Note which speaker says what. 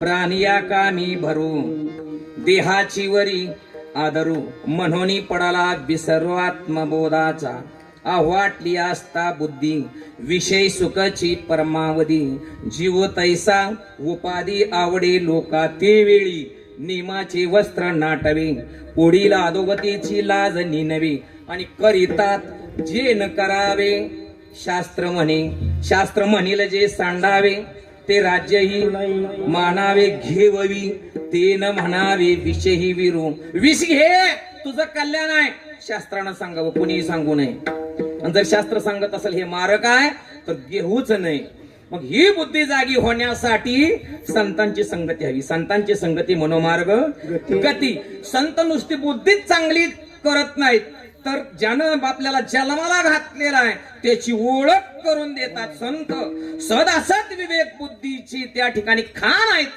Speaker 1: प्राणिया कामी भरू देहाची वरी आदरू म्हणोनी पडाला विसर्वात्मबोधाचा वाटली असता बुद्धी विषय सुखाची परमावधी जीव तैसा उपाधी आवडे लोका ते वेळी नियमाचे वस्त्र नाटवे पुढील अधोगतीची लाज निनवी आणि करीतात जे न करावे शास्त्र म्हणील जे सांडावे ते राज्यही मानावे घेववी ते न म्हणावे विषही विरू विष घे तुझं कल्याण आहे शास्त्रानं सांगावं कुणीही सांगू नये आणि जर शास्त्र सांगत असेल हे मारक आहे तर घेऊच नाही मग ही बुद्धी जागी होण्यासाठी संतांची संगती हवी संतांची संगती मनोमार्ग गती संत नुसती बुद्धीच चांगली करत नाहीत तर ज्यानं आपल्याला जन्माला घातलेला आहे त्याची ओळख करून देतात संत सदासत विवेक बुद्धीची त्या ठिकाणी खान आहेत.